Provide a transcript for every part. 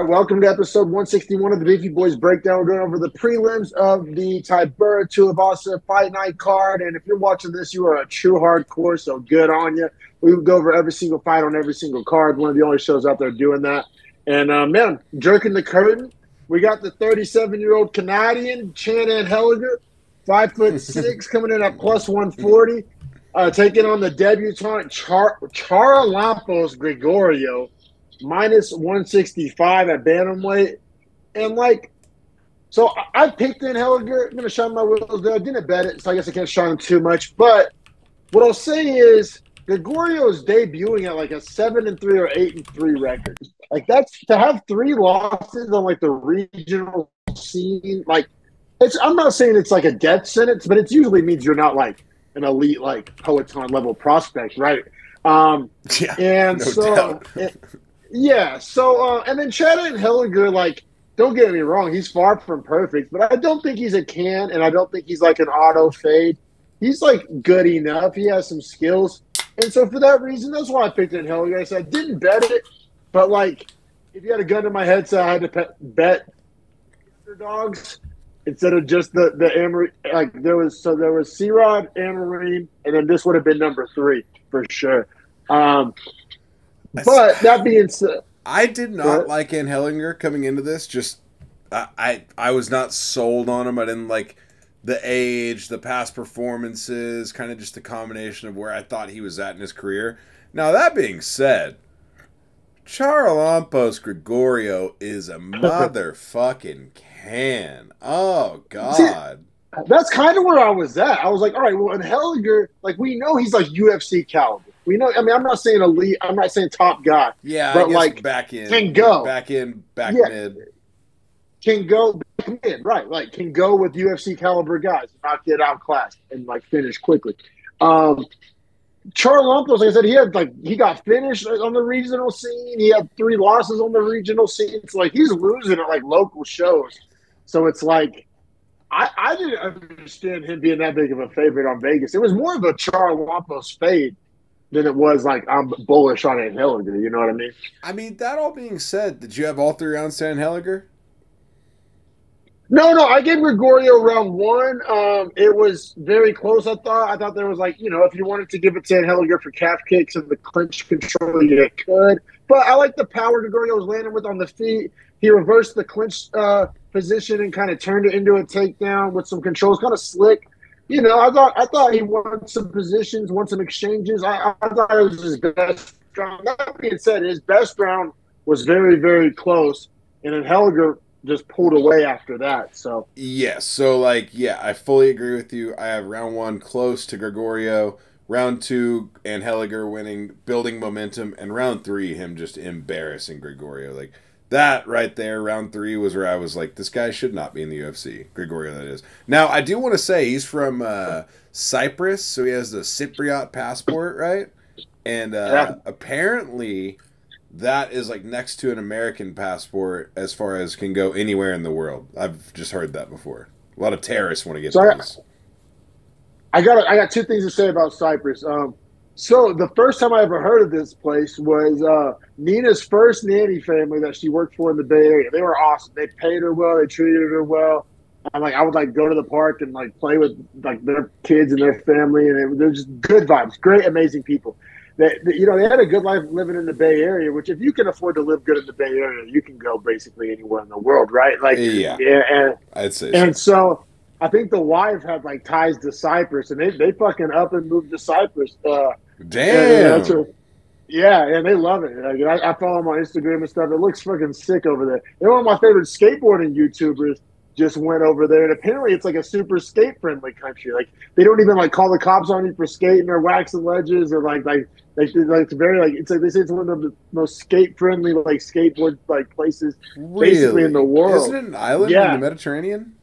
welcome to episode 161 of the Beefy Boys Breakdown. We're going over the prelims of the Tybura Tuivasa Fight Night card. And if you're watching this, you are a true hardcore, so good on you. We will go over every single fight on every single card. One of the only shows out there doing that. And, man, jerking the curtain, we got the 37-year-old Canadian, Shannon Helliger, 5'6", coming in at plus 140, taking on the debutant Charalampos Gregorio, minus 165 at bantamweight. And, so I picked in Helliger. I'm going to shine my wheels there. I didn't bet it, so I guess I can't shine him too much. But what I'll say is Gregorio is debuting at a 7-3 or 8-3 record. That's to have 3 losses on the regional scene. I'm not saying it's a death sentence, but it usually means you're not an elite Poeton level prospect, right? Yeah, and no so doubt. And then Shannon Helliger, don't get me wrong, he's far from perfect, but I don't think he's a can, and I don't think he's an auto fade. He's good enough. He has some skills. And so for that reason, that's why I picked in Helliger. I said I didn't bet it, but if you had a gun to my head, so I had to bet underdogs instead of just the Amarine. There was C-Rod, Amarine, and then this would have been number 3 for sure. But that being said, I did not like Hellinger coming into this. Just I was not sold on him. I didn't like the age, the past performances, kind of just the combination of where I thought he was at in his career. Now, that being said, Charalampos Gregorio is a motherfucking can. Oh, God. See, that's kind of where I was at. I was like, all right, well, in Helliger, we know he's UFC caliber. We know. I mean, I'm not saying elite. I'm not saying top guy. Yeah, but I guess back in, can go back mid. Can go back mid, right? Can go with UFC caliber guys, not get outclassed and finish quickly. Charalampos, like I said, he got finished on the regional scene. He had 3 losses on the regional scene. It's he's losing at local shows. So it's I didn't understand him being that big of a favorite on Vegas. It was more of a Charalampos fade than it was I'm bullish on Helliger. You know what I mean? I mean, that all being said, did you have all 3 rounds to Helliger? No, I gave Gregorio round 1. It was very close, I thought. I thought there was if you wanted to give it to Helliger for calf kicks and the clinch control, you could. But I like the power Gregorio was landing with on the feet. He reversed the clinch position and kind of turned it into a takedown with some controls, kind of slick. I thought he won some positions, won some exchanges. I thought it was his best round. That being said, his best round was very, very close, and then Helliger just pulled away after that. So yes, so I fully agree with you. I have round 1 close to Gregorio, round 2 and Helliger winning, building momentum, and round 3 him just embarrassing Gregorio. That right there, round 3 was where I was this guy should not be in the UFC. Gregorio, that is. Now, I do want to say he's from Cyprus, so he has the Cypriot passport, right? And apparently that is next to an American passport as far as can go anywhere in the world. I've just heard that before. A lot of terrorists want to get those. I got 2 things to say about Cyprus. So the first time I ever heard of this place was Nina's first nanny family that she worked for in the Bay Area. They were awesome. They paid her well. They treated her well. I would go to the park and play with their kids and their family, and they're just good vibes, great, amazing people. They had a good life living in the Bay Area. Which if you can afford to live good in the Bay Area, you can go basically anywhere in the world, right? Yeah, I'd say. And so I think the wife had ties to Cyprus, and they fucking up and moved to Cyprus. Damn. And they love it. I follow them on Instagram and stuff. It looks fucking sick over there. They're one of my favorite skateboarding YouTubers. Just went over there, and apparently it's a super skate-friendly country. They don't even call the cops on you for skating or waxing ledges or it's very they say it's one of the most skate-friendly skateboard places basically in the world. Isn't it an island in the Mediterranean?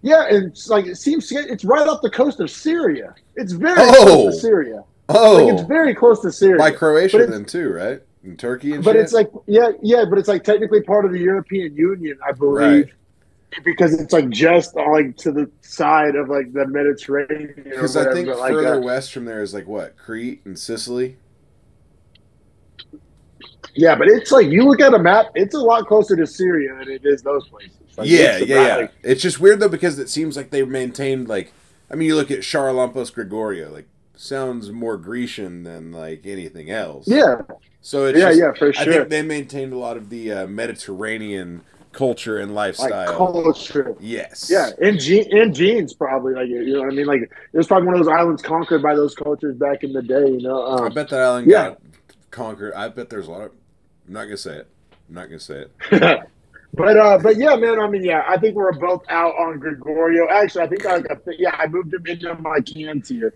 Yeah, and it seems it's right off the coast of Syria. It's very close to Syria. Oh, it's very close to Syria. By Croatia then too, right? And Turkey and but shit? It's but it's technically part of the European Union, I believe. Right. Because it's just to the side of the Mediterranean. Because I think further west from there is what, Crete and Sicily. Yeah, but it's like you look at a map, it's a lot closer to Syria than it is those places. Like, Yeah. It's just weird though because it seems like they maintained like, I mean, you look at Charalampos Gregorio, like sounds more Grecian than like anything else. Yeah, So it's just, for I sure. think they maintained a lot of the Mediterranean culture and Like lifestyle. culture. Yes. Yeah, and genes probably. Like you know what I mean? Like it was probably one of those islands conquered by those cultures back in the day. You know. I bet that island got conquered. I bet there's a lot of. I'm not gonna say it. I'm not gonna say it. But yeah, man. I mean, yeah, I think we're both out on Gregorio. Actually, I think I moved him into my can tier.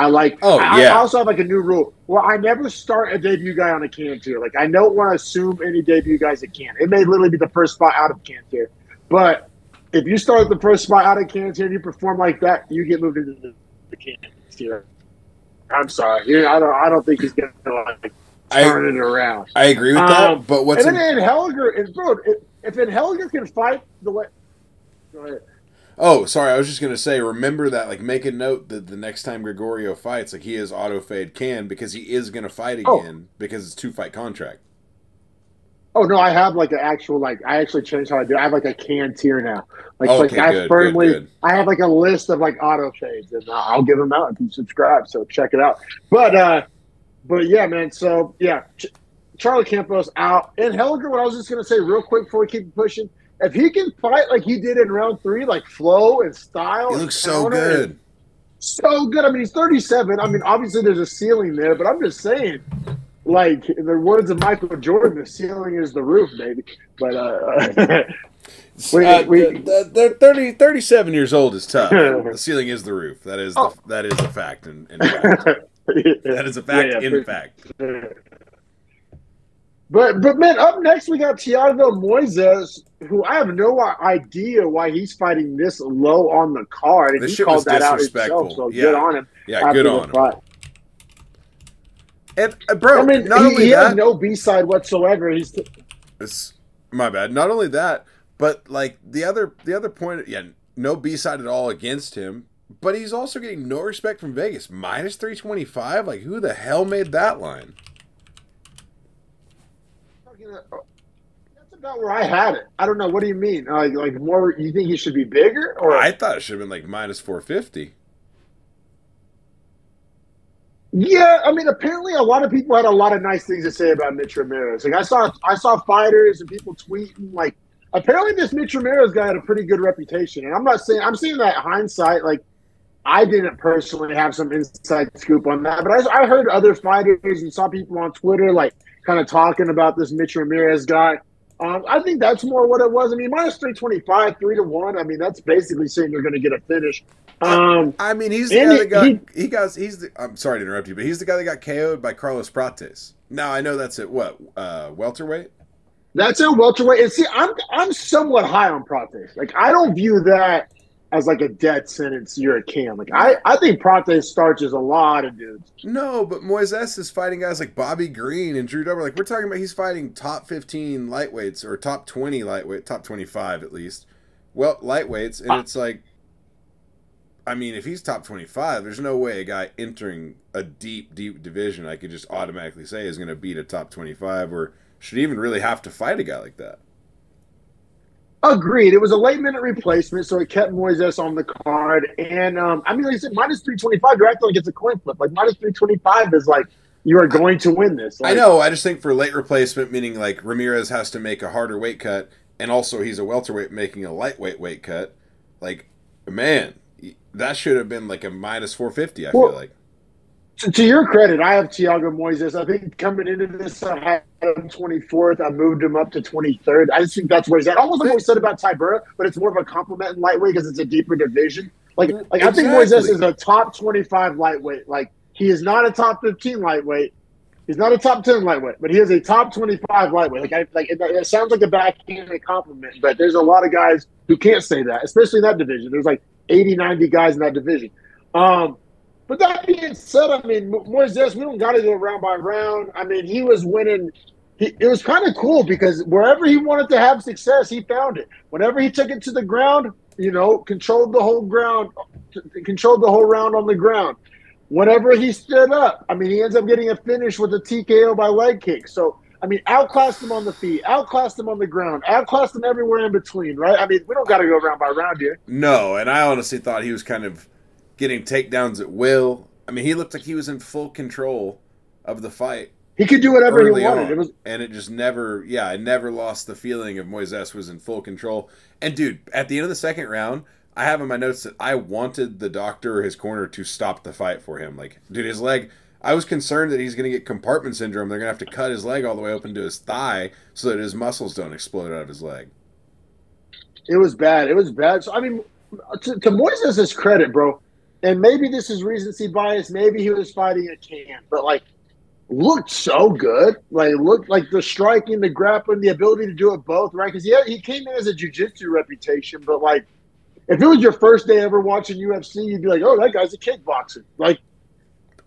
Oh, I yeah. also have like a new rule. Well, I never start a debut guy on a can tier. Like I don't want to assume any debut guys at can. It may literally be the first spot out of can tier. But if you start at the first spot out of can tier and you perform like that, you get moved into the can tier. I'm sorry. I don't think he's gonna like turn it around. I agree with that. But what's and then Helliger is bro, if Helliger can fight the way. Go ahead. Oh, sorry. I was just gonna say. Remember that. Like, make a note that the next time Gregorio fights, like he is auto fade can because he is gonna fight again because it's 2-fight contract. Oh no, I have like an actual I actually changed how I do it. I have like a can tier now. Like, good. I have like a list of like auto fades and I'll give them out if you subscribe. So check it out. But yeah, man. So yeah, Charlie Campos out and Helliger. What I was just gonna say real quick before we keep pushing. If he can fight like he did in round 3, like flow and style, he looks so good. So good. I mean, he's 37. I mean, obviously there's a ceiling there, but I'm just saying, like in the words of Michael Jordan, the ceiling is the roof, baby. But 37 years old is tough. The ceiling is the roof. That is that is a fact. In fact. That is a fact. In fact. But man, up next we got Thiago Moises, who I have no idea why he's fighting this low on the card. And this he shit called was that out disrespectful. himself, so good on him. Yeah, good on him. And bro, I mean, he has no B-side whatsoever. It's my bad. Not only that, but like the other point, no B-side at all against him. But he's also getting no respect from Vegas. Minus 325. Like, who the hell made that line? That's about where I had it. I don't know. What do you mean? Like more? You think he should be bigger? Or I thought it should have been like minus 450. Yeah, I mean, apparently a lot of people had a lot of nice things to say about Mitch Ramirez. Like I saw fighters and people tweeting like, apparently this Mitch Ramirez guy had a pretty good reputation. And I'm saying that hindsight, like I didn't personally have some inside scoop on that, but I heard other fighters and saw people on Twitter like kind of talking about this Mitch Ramirez guy. I think that's more what it was. I mean, minus 325, 3-1. I mean, that's basically saying you're going to get a finish. I mean, he's the guy that I'm sorry to interrupt you, but he's the guy that got KO'd by Carlos Prates. Now I know that's at what welterweight. That's at welterweight. And see, I'm somewhat high on Prates. Like I don't view that as like a death sentence. You're a can. Like I think Prates starches a lot of dudes. No, but Moises is fighting guys like Bobby Green and Drew Dober. Like we're talking about, he's fighting top 15 lightweights or top 20 lightweight, top 25 at least. Well, lightweights, and it's like. I mean, if he's top 25, there's no way a guy entering a deep division I could just automatically say is going to beat a top 25 or should even really have to fight a guy like that. Agreed. It was a late-minute replacement, so it kept Moises on the card. And, I mean, like I said, minus 325, you're acting like it's a coin flip. Like, minus 325 is like, you are going to win this. Like, I know. I just think for late replacement, meaning like Ramirez has to make a harder weight cut, and also he's a welterweight making a lightweight weight cut. Like, man, that should have been like a minus 450, I feel like. To your credit, I have Thiago Moises. I think coming into this, I had him 24th. I moved him up to 23rd. I just think that's where he's at. Almost like what we said about Tybura, but it's more of a compliment in lightweight because it's a deeper division. Like exactly. I think Moises is a top 25 lightweight. Like he is not a top 15 lightweight. He's not a top 10 lightweight, but he is a top 25 lightweight. It sounds like a backhanded compliment, but there's a lot of guys who can't say that, especially in that division. There's like 80, 90 guys in that division. But that being said, I mean, Moises, we don't got to go round by round. I mean, he was winning. It was kind of cool because wherever he wanted to have success, he found it. Whenever he took it to the ground, controlled the whole ground, controlled the whole round on the ground. Whenever he stood up, I mean, he ends up getting a finish with a TKO by leg kick. So, I mean, outclassed him on the feet, outclassed him on the ground, outclassed him everywhere in between, right? I mean, we don't got to go round by round here. No, and I honestly thought he was kind of getting takedowns at will. I mean, he looked like he was in full control of the fight He could do whatever he early wanted. on, It was and it just never, I never lost the feeling of Moises was in full control. And dude, at the end of the second round, I have in my notes that I wanted the doctor or his corner to stop the fight for him. Like, dude, his leg. I was concerned that he's going to get compartment syndrome. They're going to have to cut his leg all the way open to his thigh so that his muscles don't explode out of his leg. It was bad. It was bad. So I mean, to Moises' credit, bro, and maybe this is recency bias. Maybe he was fighting a can, but like, looked so good. Like, looked like the striking, the grappling, the ability to do it both, right? Because he came in as a jiu-jitsu reputation, but like, if it was your first day ever watching UFC, you'd be like, oh, that guy's a kickboxer. Like,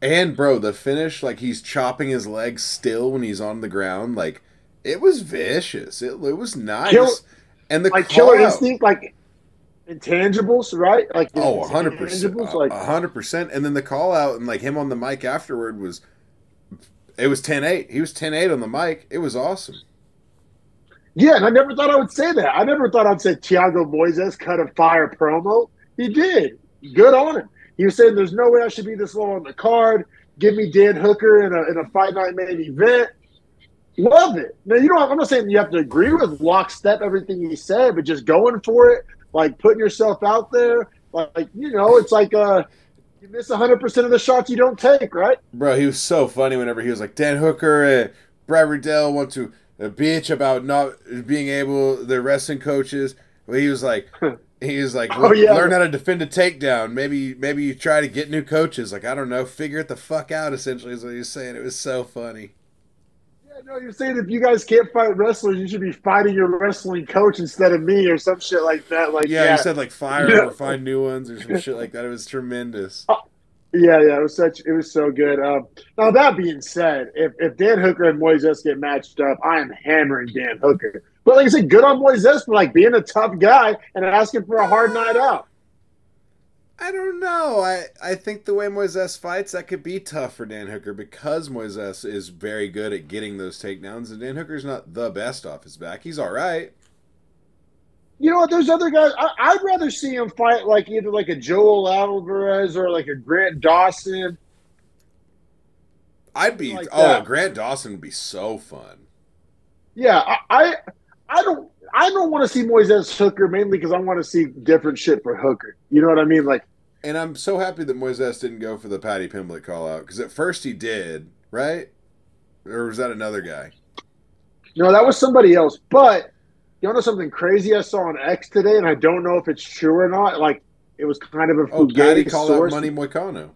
and bro, the finish, like he's chopping his legs still when he's on the ground, like it was vicious. It was nice. And the like killer instinct, like intangibles, right? Like 100%, like 100%. And then the call out and like him on the mic afterward was 10-8. He was 10-8 on the mic. It was awesome. Yeah, and I never thought I would say that. I never thought I'd say Thiago Moises cut a fire promo. He did. Good on him. He was saying there's no way I should be this low on the card. Give me Dan Hooker in a fight night main event. Love it. Now, I'm not saying you have to agree with lockstep everything he said, but just going for it, like putting yourself out there, it's like you miss 100% of the shots you don't take, right? Bro, he was so funny whenever he was like, Dan Hooker and Brad Riddell want to bitch about not being able, the wrestling coaches. Well, he was like, learn how to defend a takedown. Maybe you try to get new coaches. Like, I don't know, figure it the fuck out, essentially, is what he was saying. It was so funny. Yeah, no, you're saying if you guys can't fight wrestlers, you should be fighting your wrestling coach instead of me or some shit like that. Like, yeah. He said, like, fire or find new ones or some shit like that. It was tremendous. Yeah, it was so good. Now that being said, if Dan Hooker and Moises get matched up, I am hammering Dan Hooker. But like I said, good on Moises for like being a tough guy and asking for a hard night out. I don't know. I think the way Moises fights, that could be tough for Dan Hooker because Moises is very good at getting those takedowns, and Dan Hooker's not the best off his back. He's all right. You know what? There's other guys. I'd rather see him fight like either like a Joel Alvarez or like a Grant Dawson. Grant Dawson would be so fun. Yeah, I don't want to see Moises Hooker mainly because I want to see different shit for Hooker. You know what I mean? Like, and I'm so happy that Moises didn't go for the Paddy Pimblett call out because at first he did, right? Or was that another guy? No, that was somebody else. But you know something crazy I saw on X today, and I don't know if it's true or not. Like, it was kind of a Paddy called out Money Moicano.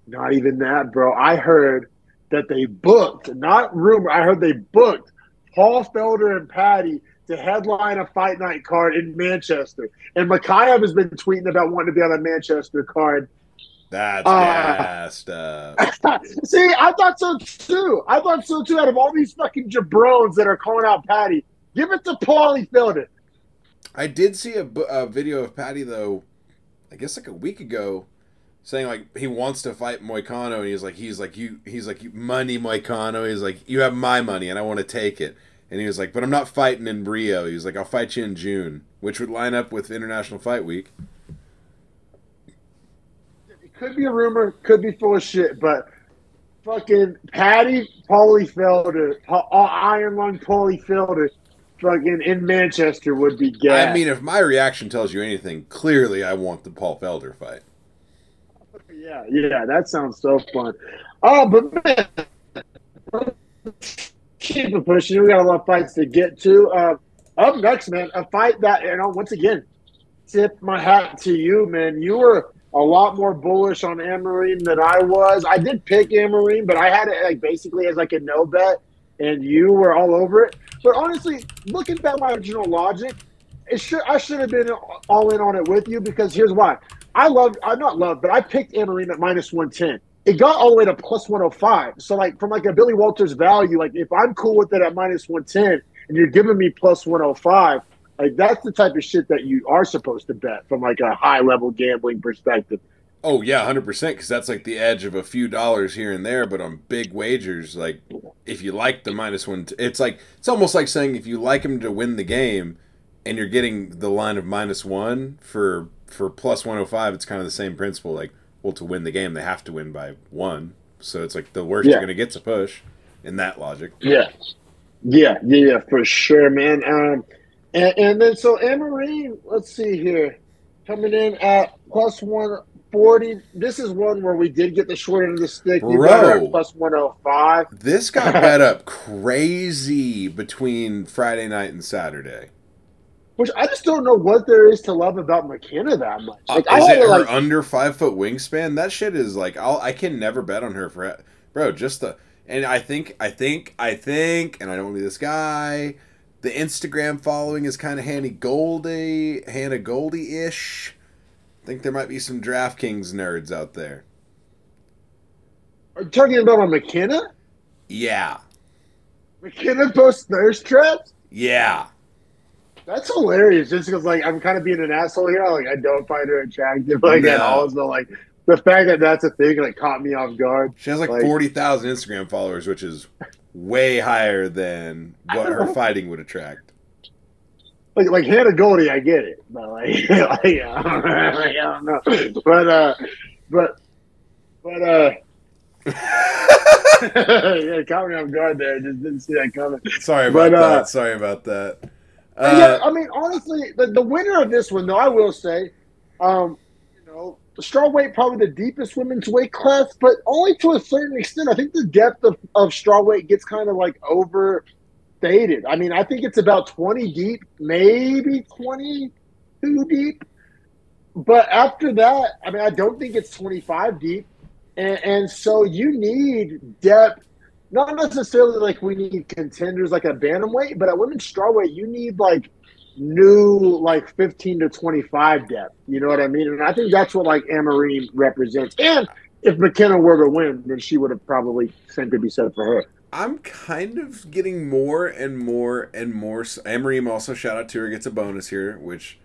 Not even that, bro. I heard that they booked, not rumor. I heard they booked Paul Felder and Paddy to headline a fight night card in Manchester. And Mikhail has been tweeting about wanting to be on a Manchester card. That's gassed up. See, I thought so too. Out of all these fucking jabrones that are calling out Paddy, give it to Paulie Felder. I did see a video of Paddy, though, I guess like a week ago, saying like he wants to fight Moicano, and he's like money Moicano. He's like, you have my money, and I want to take it. And he was like, but I'm not fighting in Rio. He was like, I'll fight you in June, which would line up with International Fight Week. It could be a rumor, could be full of shit, but fucking Paddy, Paulie Felder, Iron Lung Paulie Felder, fucking in Manchester would be gas. I mean, if my reaction tells you anything, clearly I want the Paul Felder fight. Yeah, that sounds so fun. Oh, but man, keep it pushing. We got a lot of fights to get to. Up next, man, a fight that, once again, tip my hat to you, man. You were a lot more bullish on Amarine than I was. I did pick Amarine, but I had it like basically as like a no bet, and you were all over it. But honestly, looking back at my original logic, I should have been all in on it with you because here's why. I picked Amarine at minus 110. It got all the way to plus 105. So, like, from like a Billy Walters value, like if I'm cool with it at minus 110 and you're giving me plus 105, like that's the type of shit that you are supposed to bet from like a high level gambling perspective. Oh yeah, 100%. Because that's like the edge of a few dollars here and there, but on big wagers, like if you like the -1, it's almost like saying if you like him to win the game, and you're getting the line of -1 for +105, it's kind of the same principle. Like, well, to win the game, they have to win by 1. So it's like the worst you're going to get's a push in that logic. Yeah, for sure, man. And then so Anne-Marie, let's see here, coming in at +140. This is one where we did get the short end of the stick. You got her at +105. This got bet up crazy between Friday night and Saturday. Which I just don't know what there is to love about McKenna that much. Like, is it her under 5 foot wingspan? That shit is like I can never bet on her for, bro. Just the and I think, and I don't want to be this guy. The Instagram following is kind of Hannah Goldie-ish. I think there might be some DraftKings nerds out there. Are you talking about on McKenna? Yeah. McKenna posts thirst traps? Yeah. That's hilarious. Just because, like, I'm kind of being an asshole here. Like, I don't find her attractive, like, at all. So, like, the fact that that's a thing, like, caught me off guard. She has, like 40,000 Instagram followers, which is way higher than what her fighting would attract. Like Hannah Goldie, I get it, but I don't know. But yeah, caught me off guard there. Just didn't see that coming. Sorry about that. Yeah, I mean, honestly, the winner of this one, though, I will say, strawweight probably the deepest women's weight class, but only to a certain extent. I think the depth of strawweight gets kind of like overstated. I mean, I think it's about 20 deep, maybe 22 deep. But after that, I mean, I don't think it's 25 deep. And so you need depth. Not necessarily like we need contenders like a bantamweight, but at women's strawweight, you need like new like 15 to 25 depth. You know what I mean? And I think that's what like Anne-Marie represents. And if McKenna were to win, then she would have probably same could be said for her. I'm kind of getting more and more and more. Anne-Marie also, shout out to her, gets a bonus here, which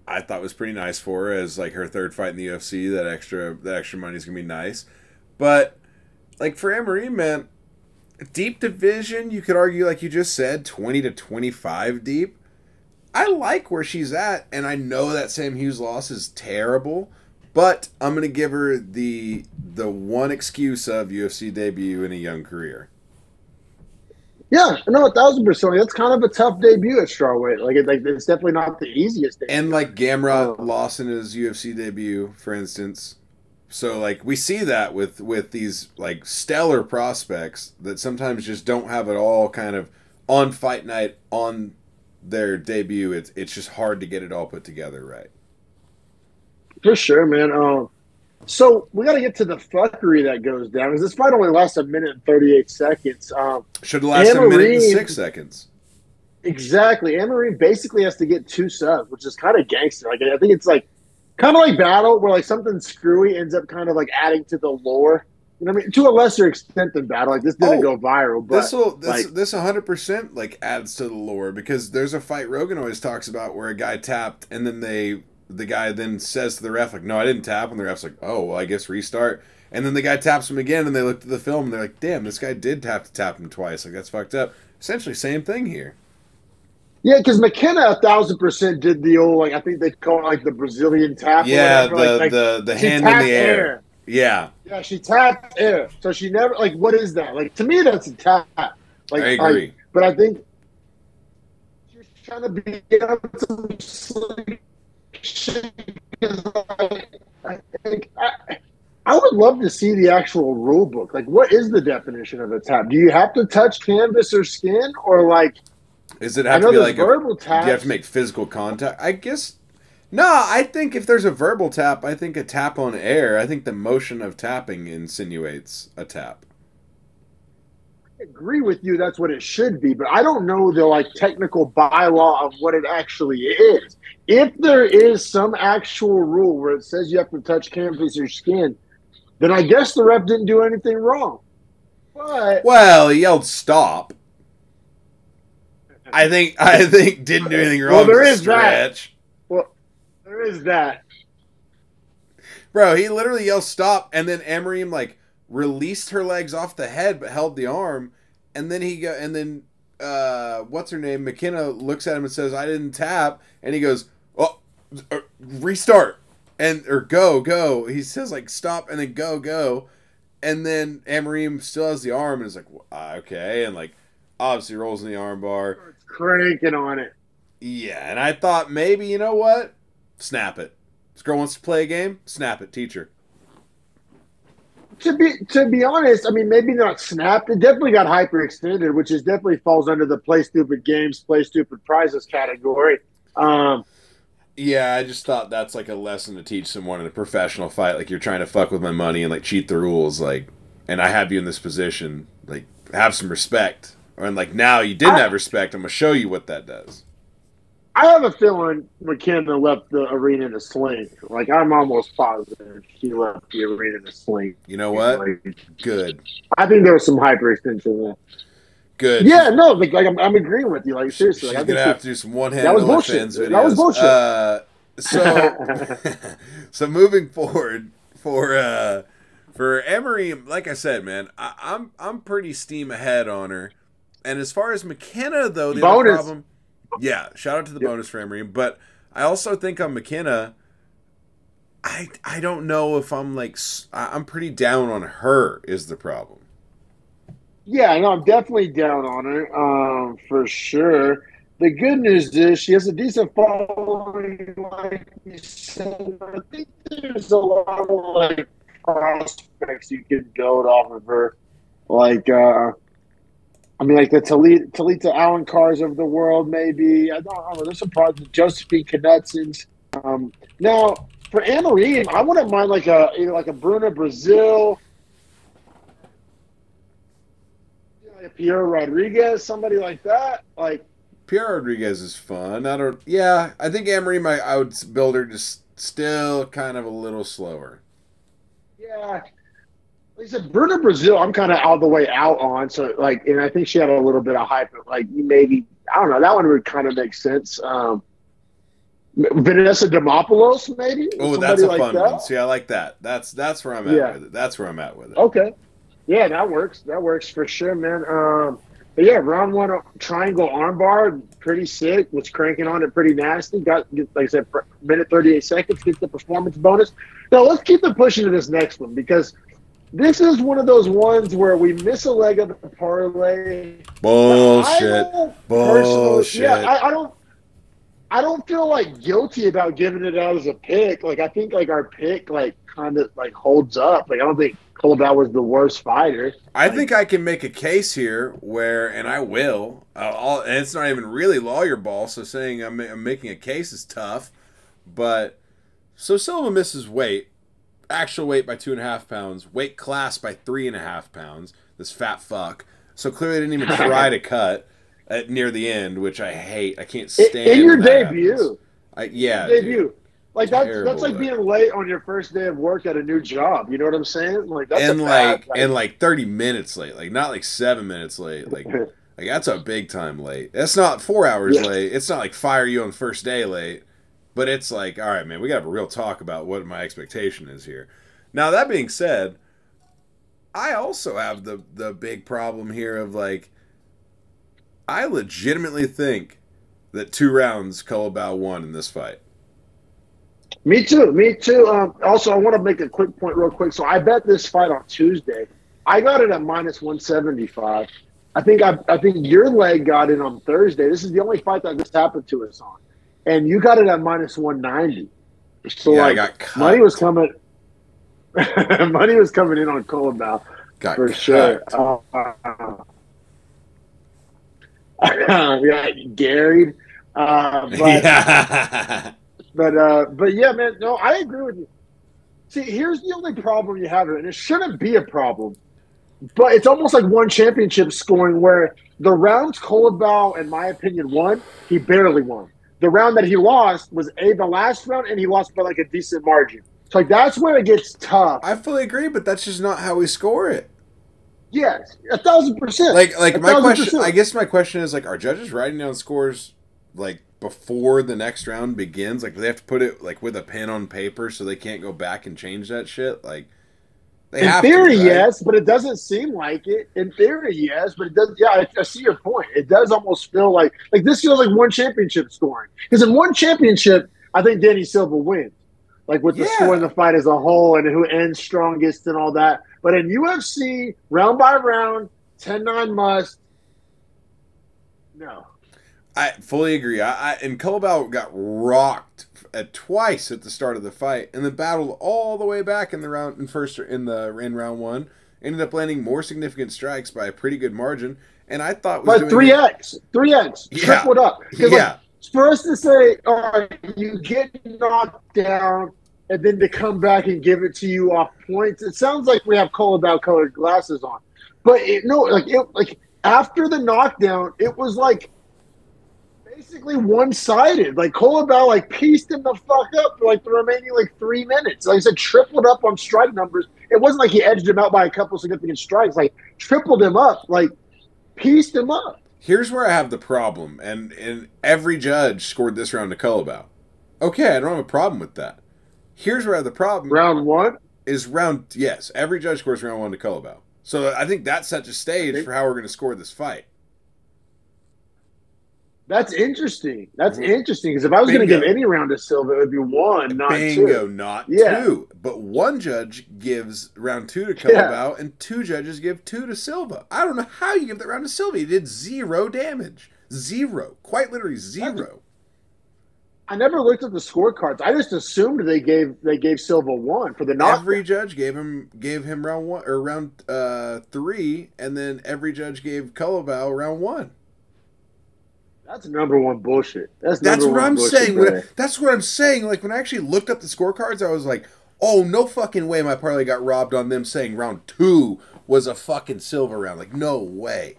I thought was pretty nice for her as like her third fight in the UFC. That extra money is gonna be nice, but like for Anne-Marie, man, deep division, you could argue, like you just said, 20 to 25 deep. I like where she's at, and I know that Sam Hughes loss is terrible, but I'm going to give her the one excuse of UFC debut in a young career. Yeah, no, 1,000%. That's kind of a tough debut at strawweight. Like it's definitely not the easiest debut. And like Gamrot lost in his UFC debut, for instance. So, like, we see that with these, like, stellar prospects that sometimes just don't have it all kind of on fight night, on their debut. It's just hard to get it all put together right. For sure, man. So, we got to get to the fuckery that goes down. Because this fight only lasts 1 minute and 38 seconds. Should have lasted 1 minute and 6 seconds. Exactly. Anne-Marie basically has to get 2 subs, which is kind of gangster. Like, I think it's like, kind of like Battle, where like something screwy ends up kind of like adding to the lore. You know what I mean? To a lesser extent than Battle. Like this didn't go viral, but this 100% like adds to the lore, because there's a fight Rogan always talks about where a guy tapped and then the guy then says to the ref like, "No, I didn't tap," and the ref's like, "Oh, well, I guess restart." And then the guy taps him again, and they look at the film and they're like, "Damn, this guy did tap him twice. Like that's fucked up." Essentially, same thing here. Yeah, because McKenna 1,000% did the old, like, I think they call it like the Brazilian tap. Yeah, the hand in the air. Yeah. Yeah, she tapped air. So she never, like, what is that? Like, to me, that's a tap. Like, I agree. But I think she's trying to be on some slick shit. I would love to see the actual rule book. Like, what is the definition of a tap? Do you have to touch canvas or skin, or like? Does it have to be like verbal tap? Do you have to make physical contact? I guess. No, I think if there's a verbal tap, I think a tap on air. I think the motion of tapping insinuates a tap. I agree with you. That's what it should be, but I don't know the like technical bylaw of what it actually is. If there is some actual rule where it says you have to touch canvas or skin, then I guess the ref didn't do anything wrong. But well, he yelled stop. I think didn't do anything wrong. Well, there is stretch. That. Well, there is that. Bro, he literally yelled stop, and then Anne-Marie like released her legs off the head but held the arm, and then what's her name? McKenna looks at him and says, "I didn't tap," and he goes, "Oh, restart." Or go. He says like stop and then go. And then Amarim still has the arm and is like, okay. And like obviously rolls in the arm bar. It's cranking on it. Yeah. And I thought maybe, you know what? Snap it. This girl wants to play a game. Snap it. Teach her. To be honest, I mean, maybe not snapped. It definitely got hyperextended, which is definitely falls under the play stupid games, play stupid prizes category. Yeah, I just thought that's like a lesson to teach someone in a professional fight. Like, you're trying to fuck with my money and like cheat the rules, like, and I have you in this position. Like, have some respect. And like, now you didn't have respect. I'm gonna show you what that does. I have a feeling McKenna left the arena in a sling. Like, I'm almost positive she left the arena in a sling. You know what? Good. I think there was some hyperextension there. Good. Yeah, no, like I'm agreeing with you. Like, seriously, she's like, gonna have to do some one-handed that was bullshit. videos. That was bullshit. So moving forward for Emery, like I said, man, I'm pretty steam ahead on her. And as far as McKenna, though, the other problem, yeah, shout out to the bonus for Emery. But I also think on McKenna, I don't know if I'm pretty down on her is the problem. Yeah, no, I'm definitely down on her, for sure. The good news is she has a decent following, like you said. I think there's a lot of like prospects you can build off of her. Like, I mean, like the Talita Allen Cars of the world, maybe. I don't know. There's some projects, Josephine Knutsons. Now, for Anne-Marie, I wouldn't mind like either like a Bruna Brazil, like Piero Rodriguez, somebody like that. Like Piero Rodriguez is fun. I think Anne-Marie, I would build her just still kind of a little slower. Yeah. Like I said, Bruna Brazil, I'm kind of all the way out on. So, like, and I think she had a little bit of hype. Like, maybe, I don't know, that one would kind of make sense. Vanessa Demopoulos, maybe? Oh, that's a fun one. See, I like that. That's where I'm at with it. That's where I'm at with it. Okay. Yeah, that works. That works for sure, man. But yeah, round one triangle armbar, pretty sick. Was cranking on it pretty nasty. Got, like I said, minute 38 seconds, get the performance bonus. Now, let's keep it pushing to this next one because this is one of those ones where we miss a leg of the parlay. Bullshit. Yeah, I don't feel like guilty about giving it out as a pick. Like, I think like our pick like kind of like holds up. Like, I don't think Kolobau was the worst fighter. I think I can make a case here where, and I will, and it's not even really lawyer ball, so saying I'm making a case is tough. But so Silva misses weight, actual weight by 2.5 pounds, weight class by 3.5 pounds. This fat fuck. So clearly didn't even try to cut near the end, which I hate. I can't stand. In your debut. Debut. Dude. Like that's like being late on your first day of work at a new job. You know what I'm saying? Like that's and like 30 minutes late. Like not like 7 minutes late. Like that's a big time late. That's not 4 hours late. It's not like fire you on the first day late. But it's like, all right, man, we got to have a real talk about what my expectation is here. Now, that being said, I also have the big problem here of like, I legitimately think that 2 rounds Kolobau won in this fight. Me too. Also, I want to make a quick point real quick. So I bet this fight on Tuesday. I got it at minus 175. I think your leg got it on Thursday. This is the only fight that this happened to us on. And you got it at minus 190. So I got cut. Money was coming money was coming in on Kolobau for cut. Sure. Gary. But yeah, man, no, I agree with you. See, here's the only problem you have, and it shouldn't be a problem, but it's almost like one championship scoring where the rounds Kolobau, in my opinion, won, he barely won. The round that he lost was the last round, and he lost by like a decent margin. So like that's where it gets tough. I fully agree, but that's just not how we score it. Yes, 1,000%. Like my question, I guess my question is like, are judges writing down scores like before the next round begins? Like, do they have to put it like with a pen on paper so they can't go back and change that shit? Like, They In have to, theory, right? yes, but it doesn't seem like it. In theory, yes, but it does. Yeah, I see your point. It does almost feel like this feels like one championship scoring. Because in one championship, I think Danny Silva wins, like with the score in the Yeah. fight as a whole and who ends strongest and all that. But in UFC, round by round, 10-9 must. No. I fully agree. And Colbell got rocked twice at the start of the fight, and then battled all the way back in the round in round one. Ended up landing more significant strikes by a pretty good margin, and I thought was But doing it. 3x, Yeah, triple it up. Because yeah, for us to say, all right, you get knocked down and then to come back and give it to you off points, it sounds like we have Colabel colored glasses on. But like after the knockdown, it was like basically one-sided. Like Colabel like pieced him the fuck up for like the remaining like 3 minutes. Like I said, tripled up on strike numbers. It wasn't like he edged him out by a couple significant strikes. Like tripled him up. Like pieced him up. Here's where I have the problem, and every judge scored this round to Colbell. Okay, I don't have a problem with that. Here's where I have the problem. Round one is yes, every judge scores round one to Colbell. So I think that sets a stage for how we're going to score this fight. That's interesting. That's interesting because if I was going to give any round to Silva, it would be one, not Bingo, two. not two. But one judge gives round two to Colbell, and two judges give two to Silva. I don't know how you give that round to Silva. He did 0 damage. 0. Quite literally 0. I never looked at the scorecards. I just assumed they gave Silva one for the knockdown. Every judge gave him round one or round 3, and then every judge gave Colbell round 1. That's number one bullshit. That's what I'm saying. That's what I'm saying. Like when I actually looked up the scorecards, I was like, "Oh, no fucking way!" My parlay got robbed on them saying round 2 was a fucking Silva round. Like no way.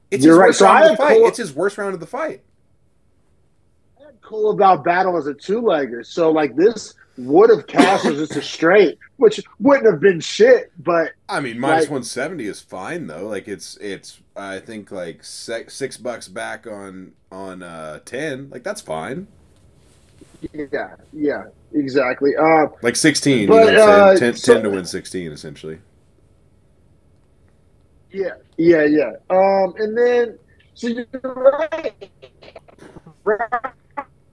It's his worst round of the fight. It's his worst round of the fight. I had Colbell battle as a 2-legger, so like this would have cashed as just a straight, which wouldn't have been shit. But I mean, minus 170 is fine though. Like it's I think like $6 back on 10. Like that's fine. Yeah, exactly. Like 16, but, you know what I'm saying? 10 to win 16 essentially. Yeah. And then so you're right.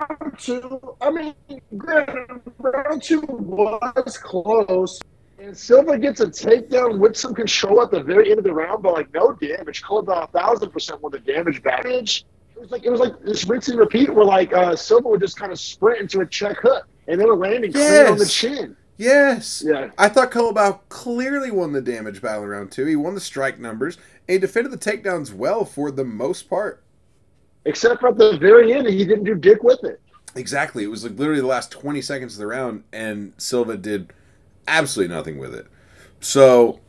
Round 2, I mean, round 2 was close, and Silva gets a takedown with some control at the very end of the round, but like no damage. Colbell 1,000% won the damage baggage. It was like this rinse and repeat where like Silva would just kind of sprint into a check hook, and they were landing clean on the chin. Yes. Yeah. I thought Colbell clearly won the damage battle in round 2. He won the strike numbers, and he defended the takedowns well for the most part. Except for at the very end, he didn't do dick with it. Exactly. It was like literally the last 20 seconds of the round, and Silva did absolutely nothing with it. So,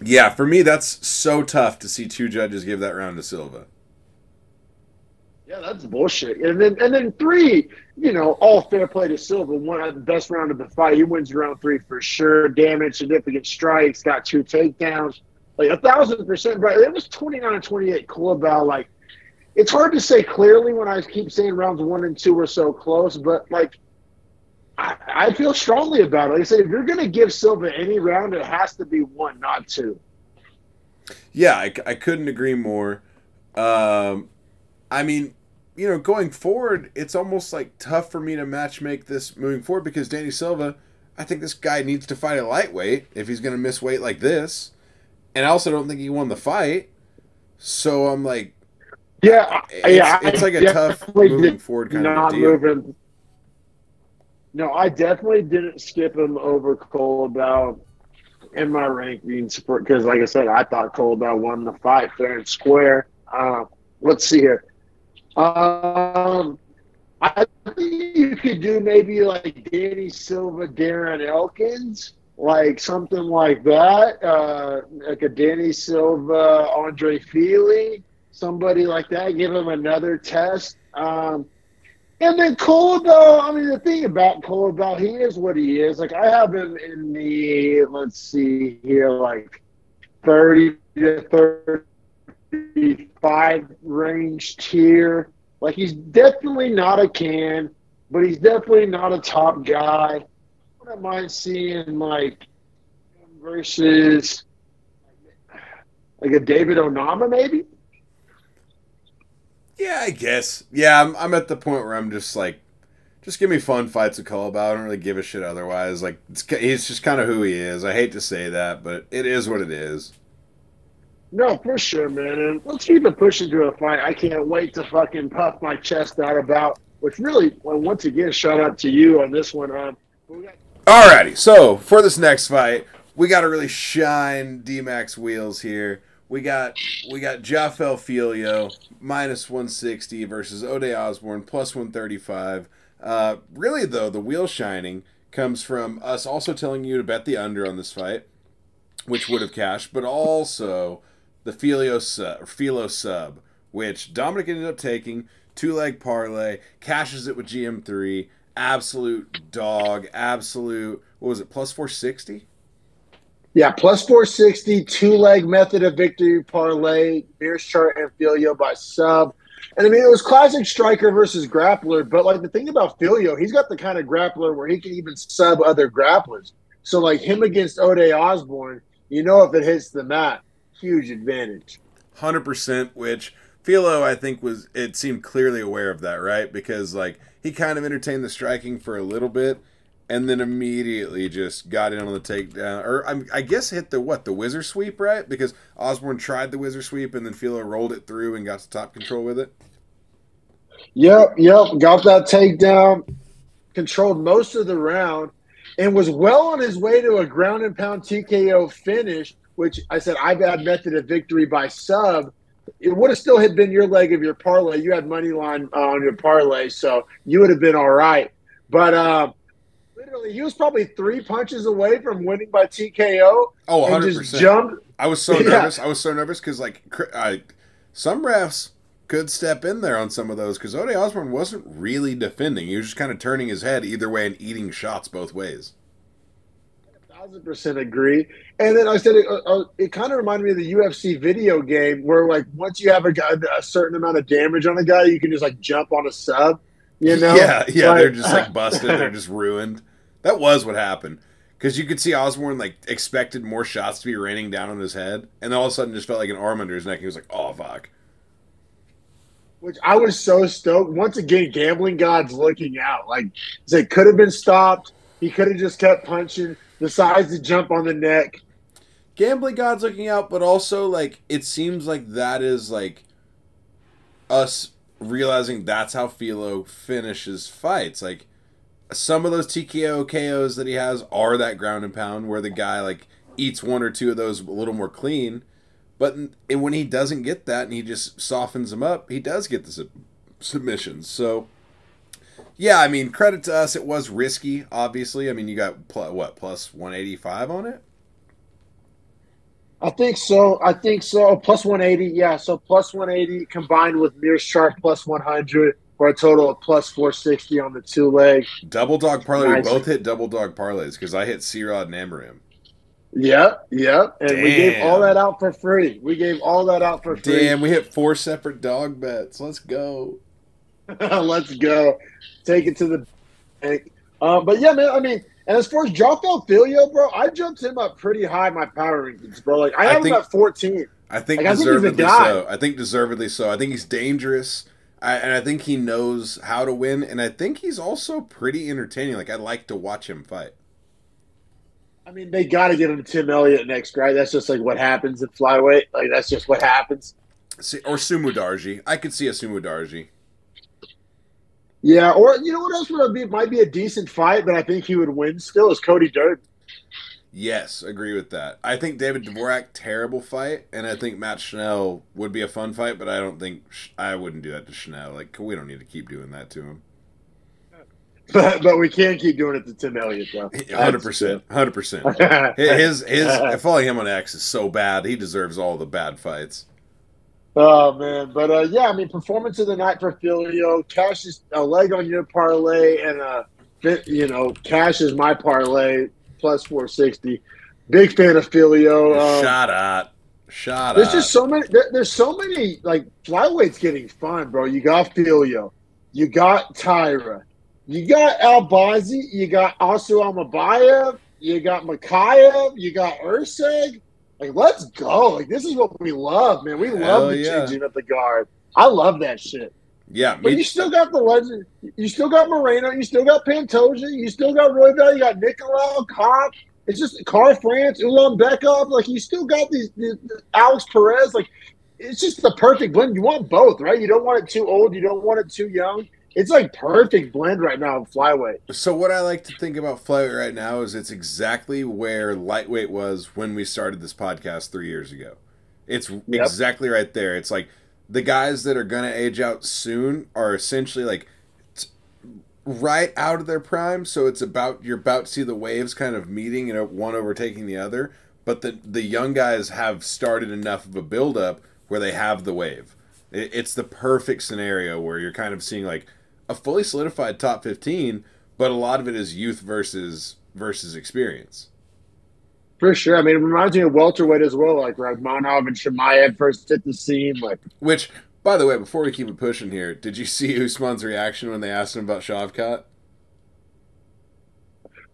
yeah, for me, that's so tough to see two judges give that round to Silva. Yeah, that's bullshit. And then 3, you know, all fair play to Silva. Won the best round of the fight. He wins round 3 for sure. Damage, significant strikes, got 2 takedowns. Like 1,000%. Right. It was 29-28. Colbell, like, it's hard to say clearly when I keep saying rounds 1 and 2 were so close, but like I feel strongly about it. Like I said, if you're going to give Silva any round, it has to be 1, not 2. Yeah, I couldn't agree more. I mean, you know, going forward, it's almost like tough for me to matchmake this moving forward because Danny Silva, I think this guy needs to fight a lightweight if he's going to miss weight like this. And I also don't think he won the fight. So I'm like, it's like a tough moving forward kind of deal. No, I definitely didn't skip him over Colbell in my rankings because, like I said, I thought Colbell won the fight fair and square. Let's see here. I think you could do maybe like Danny Silva, Darren Elkins, like something like that. Like a Danny Silva, Andre Feely. Somebody like that, give him another test. And then Colbell, I mean, the thing about Colbell, he is what he is. Like, I have him in the, let's see here, like 30 to 35 range tier. Like, he's definitely not a can, but he's definitely not a top guy. I wouldn't mind seeing, like, versus like a David Onama, maybe. Yeah, I guess. Yeah, I'm at the point where I'm just like, just give me fun fights to call about. I don't really give a shit otherwise. Like, he's just kind of who he is. I hate to say that, but it is what it is. No, for sure, man. And let's keep it pushing to a fight. I can't wait to fucking puff my chest out about. Which really, well, once again, shout out to you on this one. Alrighty, so for this next fight, we got to really shine D-Max wheels here. We got Jafel Filio minus 160 versus Ode Osborne plus 135. Really though, the wheel shining comes from us also telling you to bet the under on this fight, which would have cashed, but also the Filo sub, which Dominic ended up taking, 2-leg parlay, cashes it with GM3, absolute dog, absolute, what was it, plus 460? Yeah, plus 460, 2-leg method of victory parlay, Mearshart and Filio by sub. And I mean, it was classic striker versus grappler, but like the thing about Filio, he's got the kind of grappler where he can even sub other grapplers. So like him against Ode Osborne, you know, if it hits the mat, huge advantage. 100%, which Filo, I think, it seemed clearly aware of that, right? Because like he kind of entertained the striking for a little bit, and then immediately just got in on the takedown. Or I guess hit the whizzer sweep, right? Because Osborne tried the whizzer sweep, and then Filo rolled it through and got to top control with it. Yep. Got that takedown, controlled most of the round, and was well on his way to a ground and pound TKO finish, which I said I've had method of victory by sub. It would have still been your leg of your parlay. You had money line on your parlay, so you would have been all right. But literally, he was probably 3 punches away from winning by TKO. Oh, 100%. And just jumped. I was so nervous. I was so nervous because like some refs could step in there on some of those because Ode Osborne wasn't really defending. He was just kind of turning his head either way and eating shots both ways. 1,000% agree. And then I said it kind of reminded me of the UFC video game where like once you have a certain amount of damage on a guy, you can just like jump on a sub. You know? Yeah, like, they're just like busted. They're just ruined. That was what happened. Because you could see Osborne like expected more shots to be raining down on his head, and all of a sudden just felt like an arm under his neck. He was like, "Oh fuck!" Which I was so stoked. Once again, gambling gods looking out. Like it could have been stopped. He could have just kept punching. Decides to jump on the neck. Gambling gods looking out, but also like it seems like that is like us realizing that's how Filo finishes fights. Like some of those TKO KOs that he has are that ground and pound where the guy like eats one or two of those a little more clean. But when he doesn't get that and he just softens them up, he does get the submissions. So, yeah, I mean, credit to us. It was risky, obviously. I mean, you got, plus 185 on it? I think so. Plus 180, yeah. So plus 180 combined with Mearshart plus 100 for a total of plus 460 on the 2-leg. Double dog parlay. Nice. We both hit double dog parlays because I hit C-Rod and Amarim. Yep. And damn. We gave all that out for free. Damn, we hit 4 separate dog bets. Let's go. Let's go. Take it to the bank. But yeah, man, I mean, and as far as Jafel Filio, bro, I jumped him up pretty high in my power rankings, bro. Like I have him at 14. I think deservedly so. I think deservedly so. I think he's dangerous. And I think he knows how to win. And I think he's also pretty entertaining. Like, I like to watch him fight. I mean, they got to give him Tim Elliott next, right? That's just like what happens in flyweight. Like, that's just what happens. Or Sumo Darji. I could see a Sumo Darji. Yeah, or you know what else might be a decent fight, but I think he would win still is Cody Durden. Yes, agree with that. I think David Dvorak, terrible fight, and I think Matt Schnell would be a fun fight, but I don't think I wouldn't do that to Schnell. Like, we don't need to keep doing that to him. But we can't keep doing it to Tim Elliott, though. 100%. 100%. His following him on X is so bad. He deserves all the bad fights. Oh, man. But, yeah, I mean, performance of the night for Filio. Cash is a leg on your parlay, and, Cash is my parlay, plus 460. Big fan of Filio. Shut up. There's just so many. There's so many, like, flyweight's getting fun, bro. You got Filio. You got Tyra. You got Albazi. You got Asu Almabayev. You got Makayev. You got Urseg. Like, let's go. Like, this is what we love, man. We love Hell the yeah. changing of the guard. I love that shit. Yeah, But you still got the legend. You still got Moreno. You still got Pantoja. You still got Royval. You got Nicolau, Kopp. It's just Car France, Ulan Bekov. Like, you still got these Alex Perez. Like, it's just the perfect blend. You want both, right? You don't want it too old. You don't want it too young. It's like perfect blend right now in flyweight. So what I like to think about flyweight right now is it's exactly where lightweight was when we started this podcast 3 years ago. It's Yep. exactly right there. It's like the guys that are gonna age out soon are essentially like right out of their prime. So it's about you're about to see the waves kind of meeting and one overtaking the other. But the young guys have started enough of a build up where they have the wave. It's the perfect scenario where you're kind of seeing like a fully solidified top 15, but a lot of it is youth versus experience. For sure. I mean, it reminds me of welterweight as well, like Radmanov and Shemaev first hit the scene. Like, Which, by the way, before we keep it pushing here, did you see Usman's reaction when they asked him about Shavkat?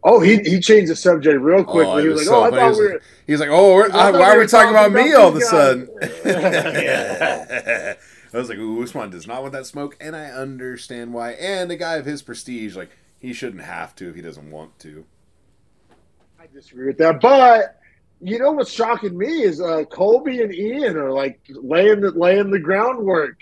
oh, he changed the subject real Oh, quickly. it He was was like, "Oh, so I funny. thought we were." He's like, oh, I thought why we are were we talking about me all of a these sudden? guys. I was like, ooh, Usman does not want that smoke, and I understand why. And a guy of his prestige, like, he shouldn't have to if he doesn't want to. I disagree with that, but you know what's shocking me is Colby and Ian are like laying the groundwork.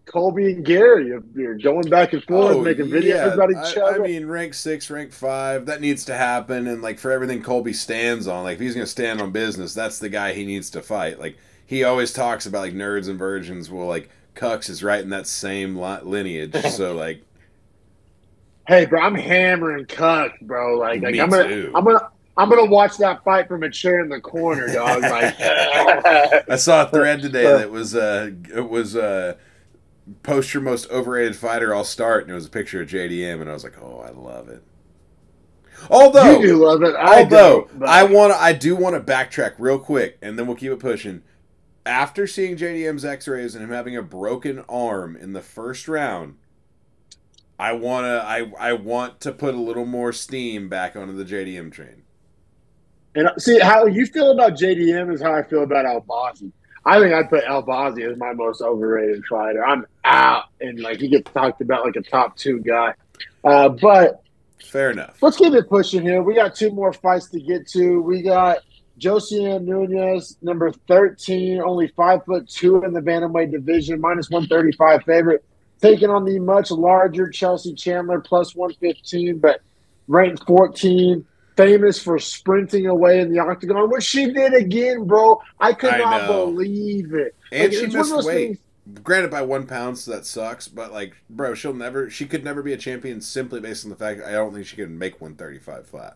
Colby and Gary are going back and forth, Oh, making videos yeah. about each I other. mean, rank 6, rank 5, that needs to happen. And, like, for everything Colby stands on, like, if he's going to stand on business, that's the guy he needs to fight. Like, he always talks about, like, nerds and virgins. Well, like, Cucks is right in that same lineage. So, like, Hey, bro, I'm hammering Cuck, bro. Like me too. I'm gonna watch that fight from a chair in the corner, dog. Like, I saw a thread today that was post your most overrated fighter, I'll start, and it was a picture of JDM, and I was like, oh, I love it. Although you do love it. I do want to backtrack real quick, and then we'll keep it pushing. After seeing JDM's X-rays and him having a broken arm in the first round, I want to put a little more steam back onto the JDM train. And see how you feel about JDM is how I feel about Albazi. I think I'd put Albazi as my most overrated fighter. I'm out, and like he gets talked about like a top 2 guy. But Fair enough. let's keep it pushing here. We got 2 more fights to get to. We got Josiane Nunez, number 13, only 5'2" in the bantamweight division, minus 135 favorite, taking on the much larger Chelsea Chandler, plus 115, but ranked 14. Famous for sprinting away in the octagon, which she did again, bro. I could not believe it. And she missed weight. Granted, by 1 pound, so that sucks. But like, bro, she could never be a champion simply based on the fact that I don't think she can make 135 flat.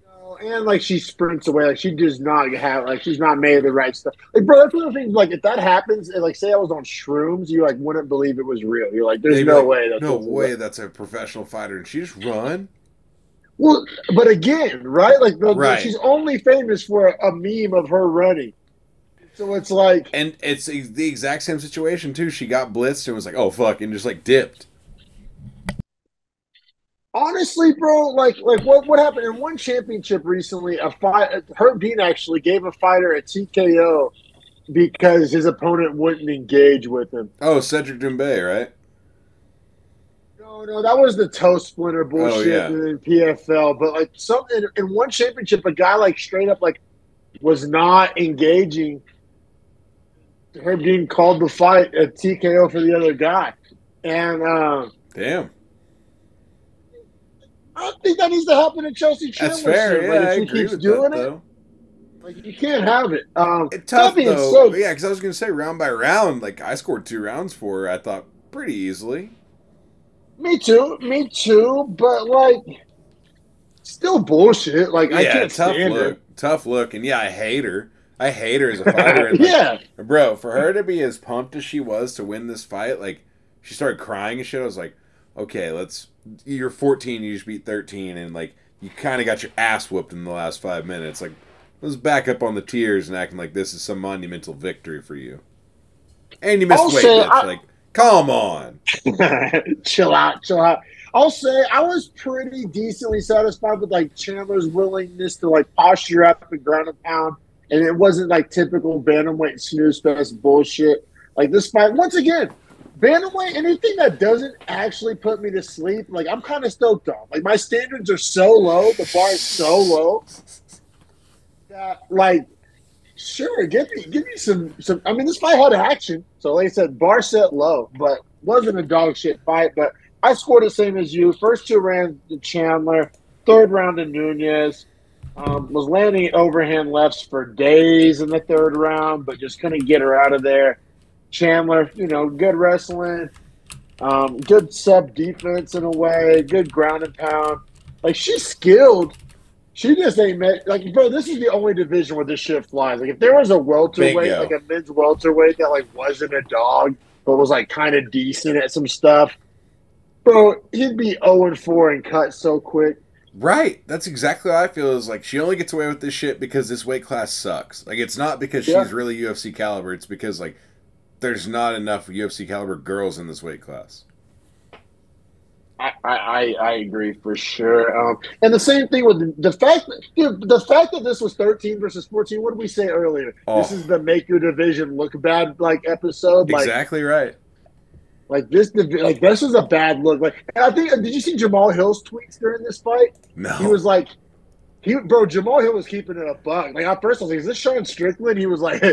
No, and like she sprints away, like she does not have, like she's not made of the right stuff. Like, bro, that's one of the things. Like, if that happens, and like say I was on shrooms, you like wouldn't believe it was real. You're like, there's no way. That's a professional fighter, and she just run. Well, but again, right? Like, right. She's only famous for a meme of her running. So it's like, and it's the exact same situation too. She got blitzed and was like, "Oh fuck," and just like dipped. Honestly, bro, like what happened in one championship recently? Herb Dean actually gave a fighter a TKO because his opponent wouldn't engage with him. Oh, Cedric Doumbé, right? No, that was the toe splinter bullshit in PFL. But like something in one championship, a guy like straight up like was not engaging. Herb Dean called the fight a TKO for the other guy, and damn, I don't think that needs to happen in Chelsea Chandler. That's fair. Soon. Yeah, like, I if agree with doing that, it, though. like you can't have it. Tough though. Yeah, because I was gonna say round by round. Like I scored 2 rounds for her. I thought pretty easily. Me too. But like, still bullshit. Like I can't stand her. Tough look, and yeah, I hate her. I hate her as a fighter. And, like, bro, for her to be as pumped as she was to win this fight, like she started crying and shit. I was like, okay, you're 14, you just beat 13, and like you kind of got your ass whooped in the last 5 minutes. Like, let's back up on the tears and acting like this is some monumental victory for you. And you missed weight, bitch. Like, come on. Chill out. I'll say I was pretty decently satisfied with like Chandler's willingness to like posture up and ground and pound, and it wasn't like typical bantamweight snooze fest bullshit. Like this fight, once again, bantamweight, anything that doesn't actually put me to sleep, like I'm kind of stoked on. Like my standards are so low, the bar is so low that like sure, give me some. I mean, this fight had action, so like I said, bar set low, but wasn't a dog shit fight. But I scored the same as you. First two rounds to Chandler, third round to Nunez. Was landing overhand lefts for days in the third round, but just couldn't get her out of there. Chandler, good wrestling, good sub defense in a way, good ground and pound. Like she's skilled. She just ain't met like bro. This is the only division where this shit flies. Like if there was a welterweight, Bingo. like a men's welterweight that like wasn't a dog but was like kind of decent at some stuff, bro, he'd be 0-4 and cut so quick. Right. That's exactly how I feel. Is like she only gets away with this shit because this weight class sucks. Like it's not because she's really UFC caliber. It's because like there's not enough UFC caliber girls in this weight class. I agree for sure. And the same thing with the fact that this was 13 versus 14. What did we say earlier? Oh. This is the make your division look bad like episode. Exactly right. Like this is a bad look. Like, and I think did you see Jamal Hill's tweets during this fight? No. He was like, Jamal Hill was keeping it a buck. Like at first I was like, is this Sean Strickland? He was like,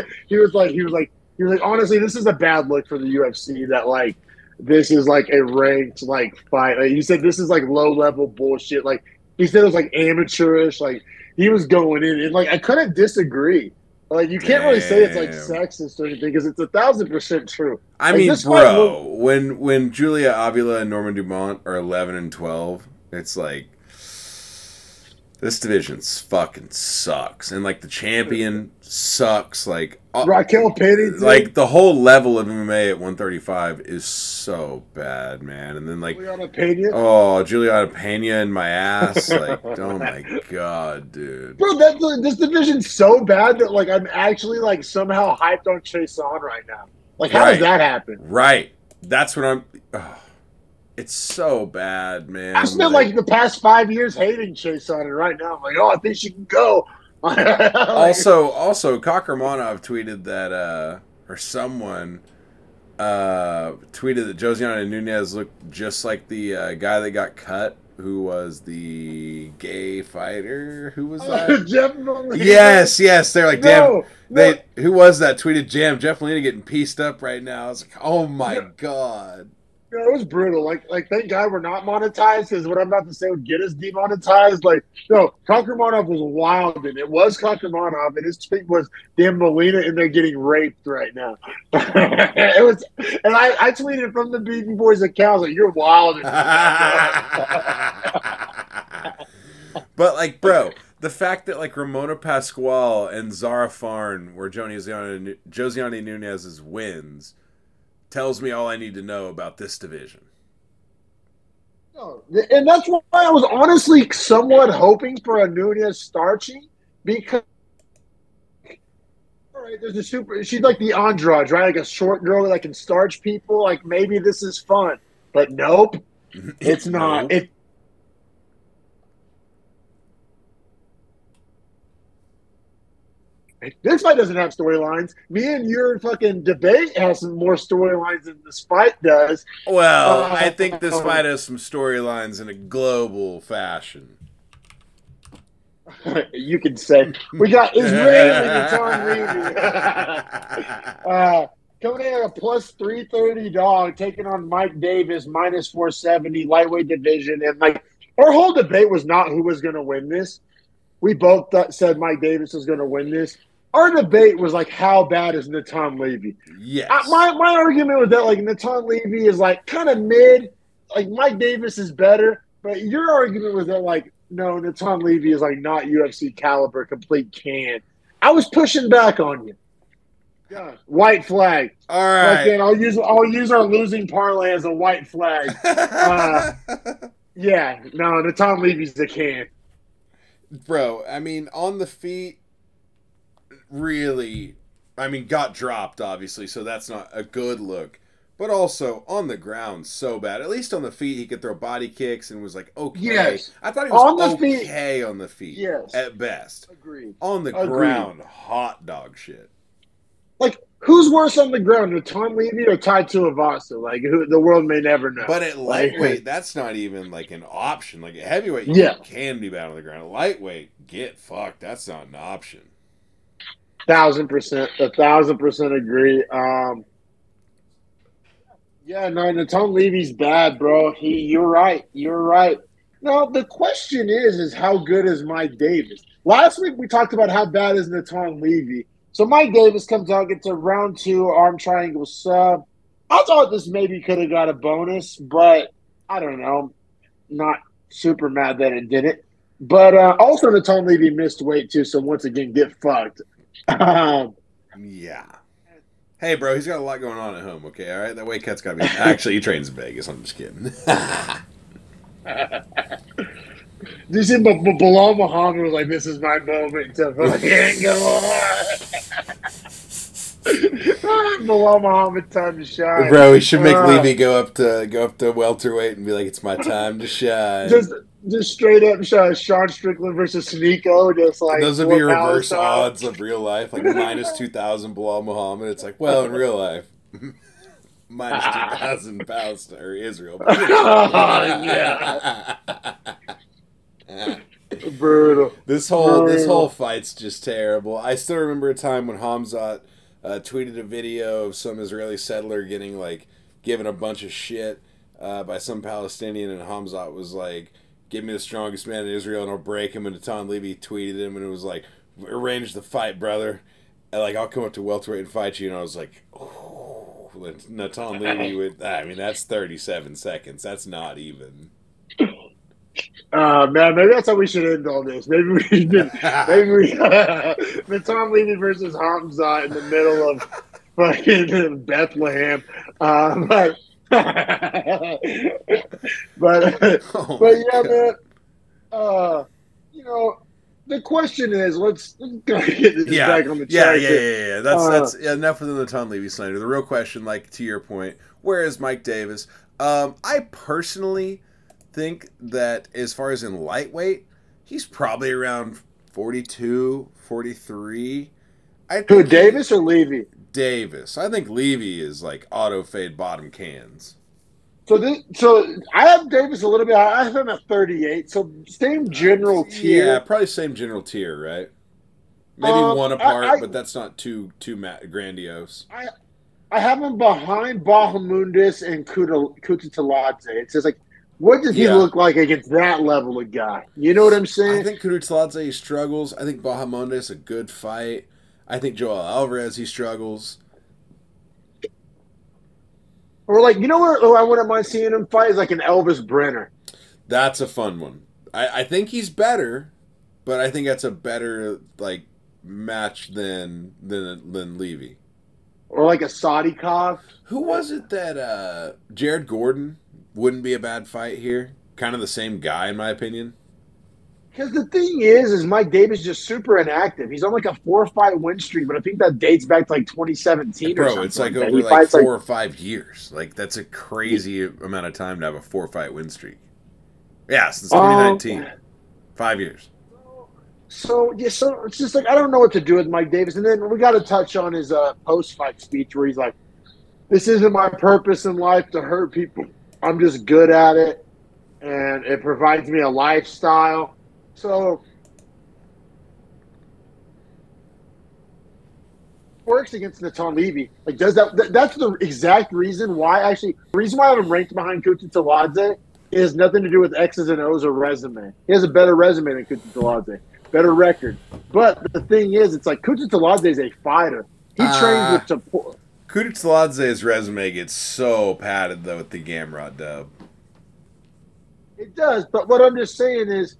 honestly, this is a bad look for the UFC that like. This is like a ranked like fight. Like, he said this is like low level bullshit. Like he said it was like amateurish. Like he was going in and like I couldn't disagree. Like you can't really say it's like sexist or anything because it's 1,000% true. I mean, bro, when Julia Avila and Norman Dumont are 11 and 12, it's like this division fucking sucks, and like the champion sucks. Like Raquel Pennington, like the whole level of MMA at 135 is so bad, man. And then like Juliana Pena, Juliana Pena in my ass, like oh my god, dude, bro, this division's so bad that like I'm actually like somehow hyped on Chase on right now. Like how did that happen? Right, that's what I'm. It's so bad, man. I spent like the past 5 years hating Chase on it. Right now, I'm like, I think she can go. also, Kakramanov tweeted that, or someone tweeted that Josiana Nunez looked just like the guy that got cut, who was the gay fighter. Who was that? Jeff Molina. Yes. They're like, damn. Who was that? Tweeted, "Jam, Jeff Molina getting pieced up right now." I was like, oh my god. Yeah, it was brutal. Like, thank God we're not monetized because what I'm about to say would get us demonetized. Like, no, Kakramanov was wild, and it was Kakramanov, and his tweet was, "Damn, Molina in there getting raped right now." It was, and I tweeted from the Beefy Boys account, like, "You're wild." But like, bro, the fact that like Ramona Pasquale and Zara Farn were Josiane Nunez's wins tells me all I need to know about this division. And that's why I was honestly somewhat hoping for a Nunez Starchy because all right, she's like the Andrade, right? Like a short girl that can starch people. Like maybe this is fun. But nope. It's not. Nope. This fight doesn't have storylines. Me and your fucking debate has some more storylines than this fight does. Well, I think this fight has some storylines in a global fashion. You can say. We got Israel and Tom Levy. Coming in at a plus 330 dog, taking on Mike Davis, minus 470, lightweight division. And like our whole debate was not who was going to win this. We both said Mike Davis was going to win this. Our debate was like, how bad is Natan Levy? Yes. My argument was that like Natan Levy is like kind of mid. Like Mike Davis is better, but your argument was that like no, Natan Levy is like not UFC caliber, complete can. I was pushing back on you. Yeah, white flag. All right. But then I'll use our losing parlay as a white flag. Yeah, no, Natan Levy's the can. Bro, I mean, on the feet, really, I mean, got dropped, obviously, so that's not a good look. But also on the ground, so bad. At least on the feet, he could throw body kicks and was like okay. Yes. I thought he On was the feet. okay on the feet. Yes. At best. Agreed. On the Agreed. ground, hot dog shit. Like, who's worse on the ground, Natan Levy or Tai Tuivasa? Like, who the world may never know. But at Like, lightweight, that's not even like an option. Like at heavyweight, yeah, you can be bad on the ground. At lightweight, get fucked. That's not an option. 1,000%, 1,000% agree. Yeah, no, Natan Levy's bad, bro. You're right. You're right. Now the question is how good is Mike Davis? Last week we talked about how bad is Natan Levy. So Mike Davis comes out, gets a round 2 arm triangle sub. I thought this maybe could have got a bonus, but I don't know. Not super mad that it didn't. But also Natan Levy missed weight too, so once again, get fucked. Yeah. Hey, bro, he's got a lot going on at home, okay? All right? That weight cut's got to be... Actually, he trains in Vegas. I'm just kidding. Do you see Bilal Muhammad was like, this is my moment to fucking go on. Bilal Muhammad, time to shine. Bro, we should make Levy go up to welterweight and be like, it's my time to shine. Just straight up Sean Strickland versus Sneeko. Just like those would be reverse odds of real life, like minus 2,000 Bilal Muhammad. It's like, well, in real life, minus 2,000 pounds or Israel. Yeah. Brutal. This whole fight's just terrible. I still remember a time when Hamzat tweeted a video of some Israeli settler getting like given a bunch of shit by some Palestinian, and Hamzat was like, "Give me the strongest man in Israel and I'll break him." And Natan Levy tweeted him and it was like, "Arrange the fight, brother. And like I'll come up to welterweight and fight you." And I was like, "Oh, Natan Levy with that's 37 seconds. That's not even." Man, maybe that's how we should end all this. Maybe we did. Natan Levy versus Hamza in the middle of fucking Bethlehem. But yeah, man. The question is, let's get this back on the track. Yeah. That's enough of the Natan Levy slander. The real question, like to your point, where is Mike Davis? I personally think that as far as in lightweight, he's probably around 42, 43. Who, Davis or Levy? Davis. I think Levy is like auto fade bottom cans. So I have Davis a little bit. I have him at 38. So same general tier. Yeah, probably same general tier, right? Maybe one apart, but that's not too grandiose. I have him behind Bahamundis and Kutateladze. It's just like, what does he look like against that level of guy? You know what I'm saying? I think Kutateladze struggles. I think Bahamundis a good fight. I think Joel Alvarez he struggles. Or like, you know where I wouldn't mind seeing him fight is like an Elvis Brenner. That's a fun one. I think he's better, but I think that's a better like match than Levy. Or like a Sadikov. Who was it that Jared Gordon wouldn't be a bad fight here? Kind of the same guy, in my opinion. Because the thing is Mike Davis is just super inactive. He's on like a 4-fight win streak, but I think that dates back to like 2017 or something. Bro, it's like over like 4 or 5 years. Like, that's a crazy amount of time to have a 4-fight win streak. Yeah, since 2019. 5 years. So it's just like, I don't know what to do with Mike Davis. And then we got to touch on his post-fight speech where he's like, "This isn't my purpose in life to hurt people. I'm just good at it, and it provides me a lifestyle." So works against Natan Levy. Like, does that's the exact reason why the reason why I have him ranked behind Kutateladze is nothing to do with X's and O's or resume. He has a better resume than Kutateladze. Better record. But the thing is, it's like Kutateladze is a fighter. He trains with support. Kutateladze's resume gets so padded, though, with the Gamrot dub. It does, but what I'm just saying is,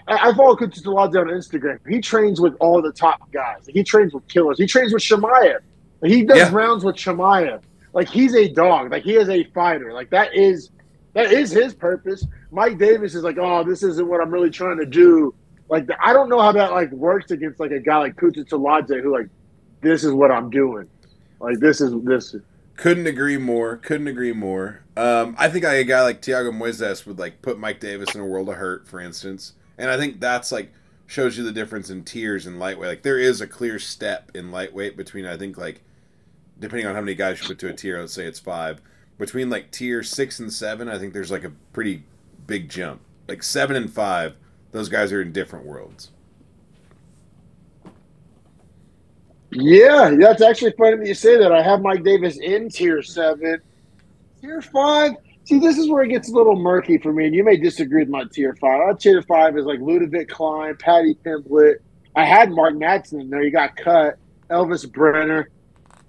I follow Kutateladze on Instagram. He trains with all the top guys. He trains with killers. He trains with Shemaev. He does rounds with Shemaev. Like, he's a dog. Like, he is a fighter. Like, that is his purpose. Mike Davis is like, "Oh, this isn't what I'm really trying to do." Like, I don't know how that like works against like a guy like Kutateladze who like, "This is what I'm doing." Like, this is. Couldn't agree more. Couldn't agree more. I think a guy like Thiago Moises would like put Mike Davis in a world of hurt, for instance, and I think that's like shows you the difference in tiers in lightweight. Like there is a clear step in lightweight between I think like depending on how many guys you put to a tier. Let's say it's 5 between like tier 6 and 7. I think there's like a pretty big jump. Like 7 and 5, those guys are in different worlds. Yeah, that's actually funny that you say that. I have Mike Davis in tier 7. Tier 5, see, this is where it gets a little murky for me, and you may disagree with my tier 5. Our tier 5 is like Ludovic Klein, Patty Pimblett. I had Mark Madsen in there. He got cut. Elvis Brenner.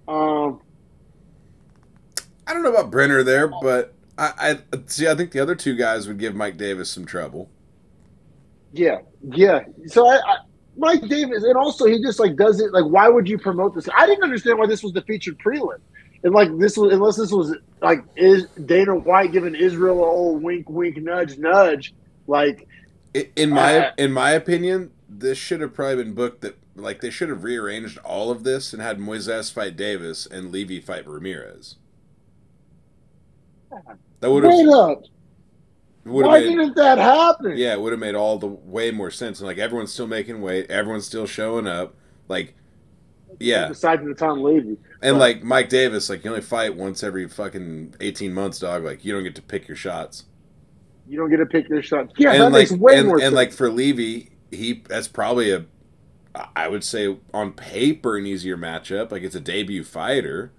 I don't know about Brenner there, but I see. I think the other two guys would give Mike Davis some trouble. Yeah. So Mike Davis, and also he just like does it like. Why would you promote this? I didn't understand why this was the featured prelim, and like this was unless this was like is Dana White giving Israel a old wink, wink, nudge, nudge. Like in my opinion, this should have probably been booked that like they should have rearranged all of this and had Moises fight Davis and Levy fight Ramirez. That would have. Wait up. Why didn't that happen? Yeah, it would have made all the way more sense. And like everyone's still making weight, everyone's still showing up. Like, yeah. Besides the Tom Levy. And like Mike Davis, like you only fight once every fucking 18 months, dog. Like you don't get to pick your shots. You don't get to pick your shots. Yeah, and that like, makes way more sense. And like for Levy, that's probably I would say on paper an easier matchup. Like it's a debut fighter.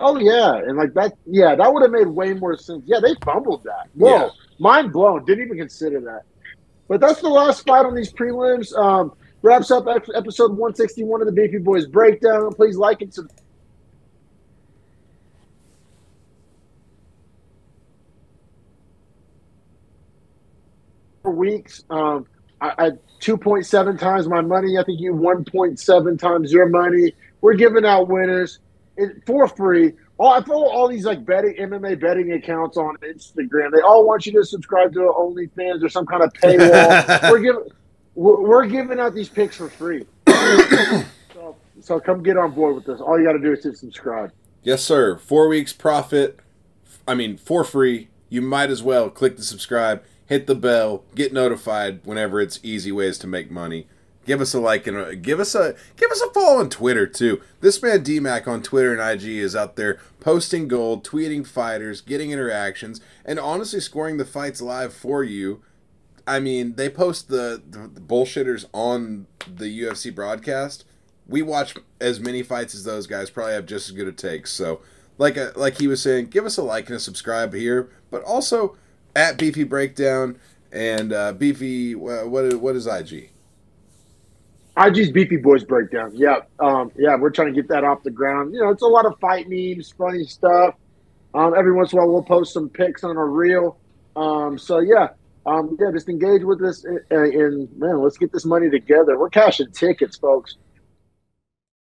Oh yeah, and like that, yeah, that would have made way more sense. Yeah, they fumbled that. Whoa, yeah. Mind blown. Didn't even consider that. But that's the last fight on these prelims. Wraps up episode 161 of the Beefy Boys Breakdown. Please like and subscribe. For weeks, I 2.7 times my money. I think you 1.7 times your money. We're giving out winners. For free. I follow all these like MMA betting accounts on Instagram. They all want you to subscribe to OnlyFans or some kind of paywall. we're giving out these picks for free. So come get on board with this. All you got to do is hit subscribe. Yes, sir. 4 weeks profit. For free. You might as well click the subscribe, hit the bell, get notified whenever it's easy ways to make money. Give us a like and give us a follow on Twitter too. This man D-Mac on Twitter and IG is out there posting gold, tweeting fighters, getting interactions, and honestly scoring the fights live for you. I mean, they post the bullshitters on the UFC broadcast. We watch as many fights as those guys. Probably have just as good a takes. So, like he was saying, give us a like and a subscribe here, but also at Beefy Breakdown and Beefy. What is IG? IG's Beefy Boys Breakdown. Yeah. We're trying to get that off the ground. You know, it's a lot of fight memes, funny stuff. Every once in a while, we'll post some pics on our reel. Just engage with us. And man, let's get this money together. We're cashing tickets, folks.